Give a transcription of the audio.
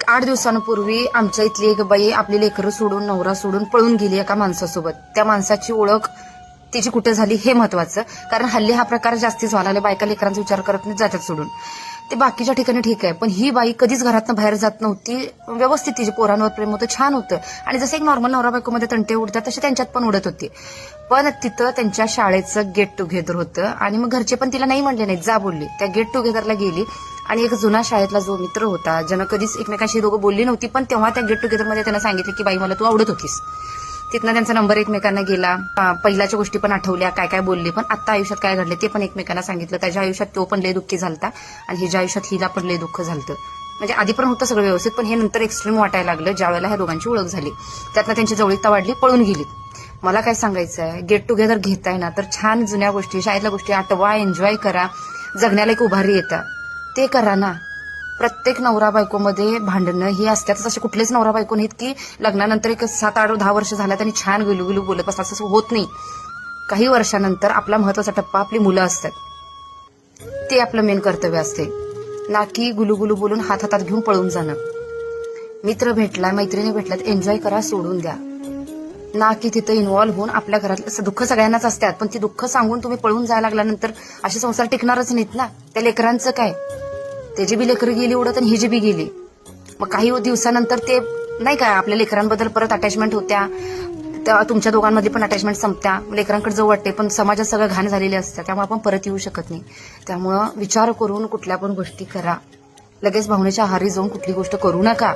8 दिवसांपूर्वी आमच्या इथली एक बाई आपली लेकरं सोडून नवरा सोडून पळून गेली एका माणसासोबत. त्या माणसाची ओळख तिची कुठे झाली हे महत्वाचं, कारण हल्ली हा प्रकार जास्तीच व्हायला लागला. बायका लेकरांचा विचार करत नाही, जातात सोडून. ते बाकीच्या ठिकाणी ठीक आहे, पण ही बाई कधीच घरातनं बाहेर जात नव्हती. व्यवस्थित तिचे पोरांवर प्रेम होतं, छान होतं. आणि जसं एक नॉर्मल नवरा बायकोमध्ये तंटे उडतात तसे त्यांच्यात पण उडत होते. पण तिथं त्यांच्या शाळेचं गेट टुगेदर होतं आणि मग घरचे पण तिला नाही म्हणले नाही, जा बोलले. त्या गेट टुगेदरला गेली आणि एक जुना शाळेतला जो मित्र होता, ज्यानं कधीच एकमेकांशी दोघं बोलली नव्हती, पण तेव्हा त्या गेट टुगेदरमध्ये त्यांना सांगितलं की बाई मला तू आवडत होतीस. तिथनं त्यांचा नंबर एकमेकांना गेला. पहिल्याच्या गोष्टी पण आठवल्या, काय काय बोलले, पण आता आयुष्यात काय घडले ते पण एकमेकांना सांगितलं. त्याच्या आयुष्यात तो पण लय दुःखी झालता आणि हिच्या आयुष्यात हिला पण लय दुःख झालतं. म्हणजे आधी पण होतं सगळं व्यवस्थित, पण हे नंतर एक्स्ट्रीम वाटायला लागलं ज्या वेळेला ह्या दोघांची ओळख झाली. त्यातनं त्यांची जवळीकता वाढली, पळून गेली. मला काय सांगायचं आहे, गेट टुगेदर घेताय ना तर छान जुन्या गोष्टी, शाळेतल्या गोष्टी आठवा, एन्जॉय करा. जगण्याला एक उभारी येतं, ते करा ना. प्रत्येक नवरा बायकोमध्ये भांडणं ही असतातच. असे कुठलेच नवरा बायको नाहीत की लग्नानंतर एक 7, 8, 10 वर्ष झाल्यात आणि छान गुलुगुलू बोलत बसतात. असं होत नाही. काही वर्षानंतर आपला महत्वाचा टप्पा आपली मुलं असतात, ते आपलं मेन कर्तव्य असते, ना की गुलुगुलू बोलून हात हातात घेऊन पळून जाणं. मित्र भेटला, मैत्रिणी भेटल्यात, एन्जॉय करा, सोडून द्या. ना की तिथं इन्व्हॉल्व्ह होऊन आपल्या घरातलं दुःख सगळ्यांनाच असतात, पण ती दुःख सांगून तुम्ही पळून जायला लागल्यानंतर असे संसार टिकणारच नाहीत ना. त्या लेकरांचं काय, त्याची बी लेकरं गेली उडत आणि हिची बी गेली. मग काही दिवसानंतर ते नाही काय आपल्या लेकरांबद्दल परत अटॅचमेंट होत्या, तुमच्या दोघांमध्ये पण अटॅचमेंट संपत्या, लेकरांकडे जाऊ वाटते, पण समाजात सगळं घाण झालेले असतं, त्यामुळे आपण परत येऊ शकत नाही. त्यामुळं विचार करून कुठल्या पण गोष्टी करा. लगेच भावनेच्या आहारी जाऊन कुठली गोष्ट करू नका.